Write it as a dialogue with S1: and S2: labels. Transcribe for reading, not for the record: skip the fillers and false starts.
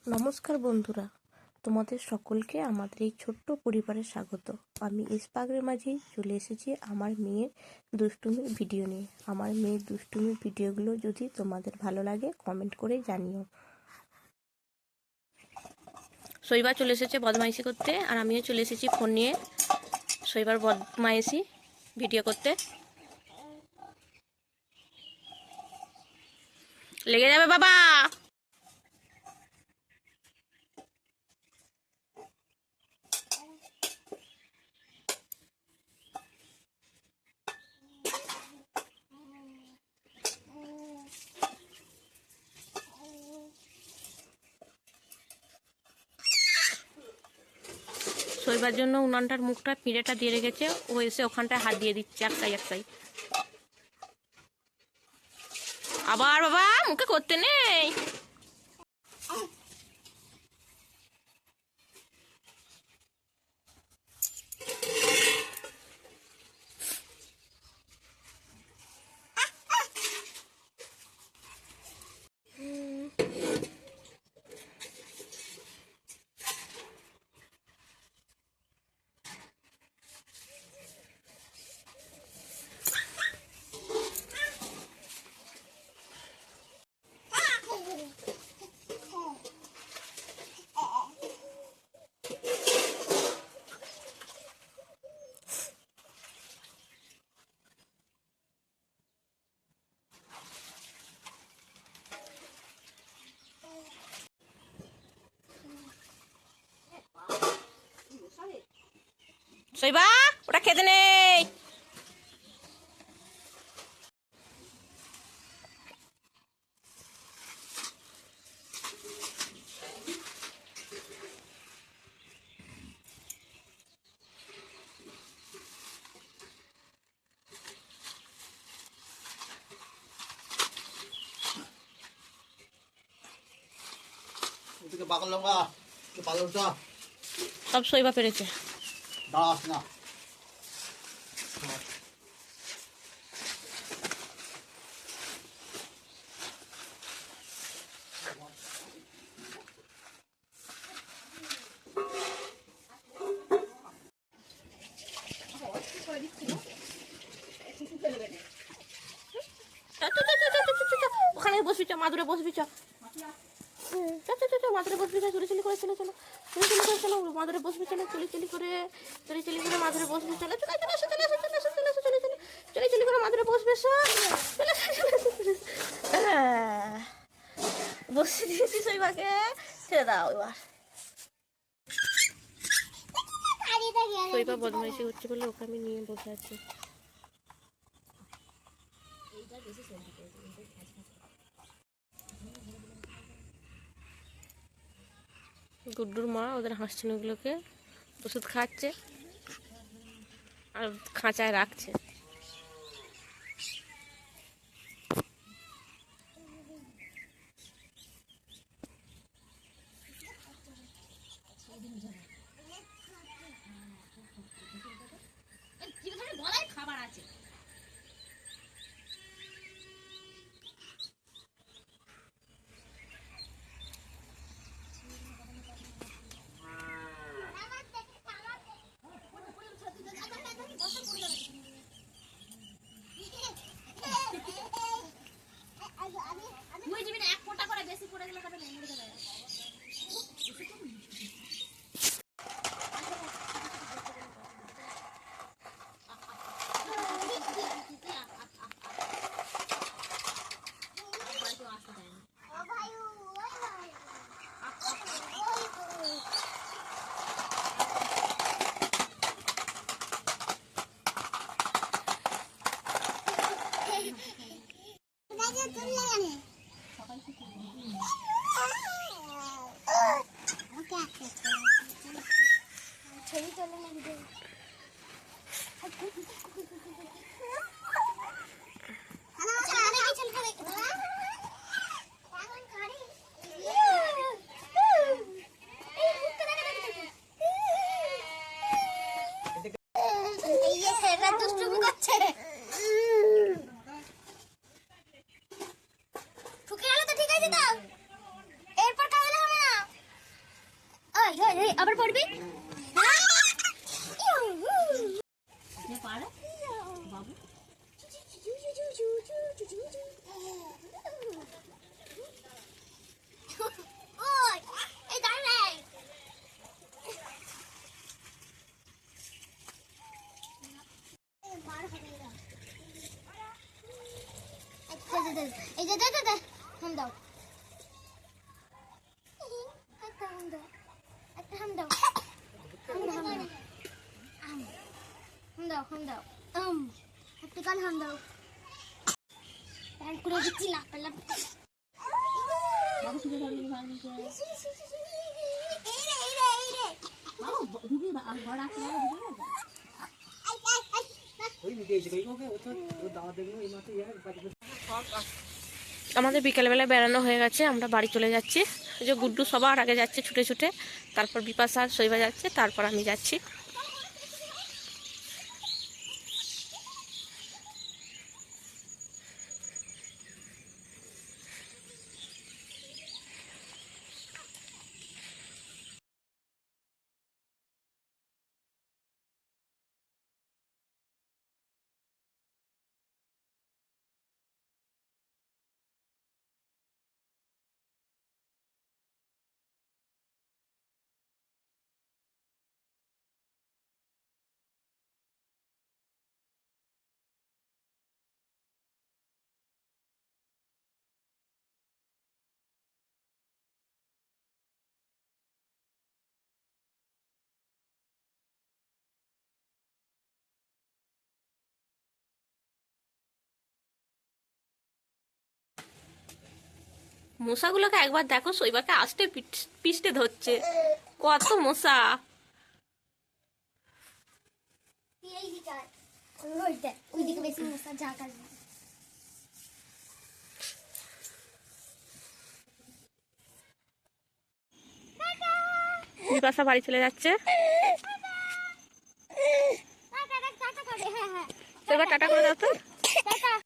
S1: নমস্কার বন্ধুরা, তোমাদের সকলকে আমাদের এই ছোট্ট পরিবারে স্বাগত। আমি ইস্পাগের মাঝেই চলে এসেছি আমার মেয়ের দুষ্টুমির ভিডিও নিয়ে। আমার মেয়ের দুষ্টুমির ভিডিওগুলো যদি তোমাদের ভালো লাগে কমেন্ট করে জানিও। শৈবা চলে এসেছে বদমাইশি করতে, আর আমিও চলে এসেছি ফোন নিয়ে শৈবার বদমাইশি ভিডিও করতে। লেগে যাবে বাবা। শৈবার জন্য উনানটার মুখটা পিঁড়েটা দিয়ে রেখেছে, ও এসে ওখানটায় হাত দিয়ে দিচ্ছে একটাই একটাই। আবার বাবা মুখে করতে নেই। শৈবা ওটা খেতে নেই। সব শৈবা পেরেছে। ওখানে বসবি, মাদুরে বসবি, মাদুরে বসবি, চলে চলে করে চলো চলো চলে চলে করে চলো, মাদুরে বসবি, চলো চলে চলে করে মাদুরে বসবি, চলো চলে চলে আসো চলে আসো চলে আসো চলে আসো চলে চলে চলে চলে করে মাদুরে বসবে, চলে বসে দিয়েছি শৈবাকে, ছেড়ে দাও এবার। শৈবা বদমাইশি হচ্ছে বলে ওকে আমি নিয়ে বসে আছি। গুড্ডুর মা ওদের হাঁসছিনুগুলোকে ওষুধ খাচ্ছে আর খাঁচায় রাখছে। খাবার আছে।
S2: আবার পড়বি এই যে দে হাম দাও একটা হাম দাও হাম দাও একটা কাল হাম দাও প্যান্ট করে দিচ্ছি লাফ লাফ
S1: আমাদের বিকেলবেলা বেড়ানো হয়ে গেছে, আমরা বাড়ি চলে যাচ্ছি। এই যে গুড্ডু সবার আগে যাচ্ছে ছুটে ছুটে, তারপর বিপাশা আর শৈবা যাচ্ছে, তারপর আমি যাচ্ছি। মশাগুলোকে একবার দেখো, শৈবাকে আস্তে পিষ্টে ধরছে, কত মশা।
S2: ওইদিকে বেশি মশা ঝাঁক আসবে।
S1: বিপাশা বাড়ি চলে যাচ্ছে। এবার টাটা করে দাও তো।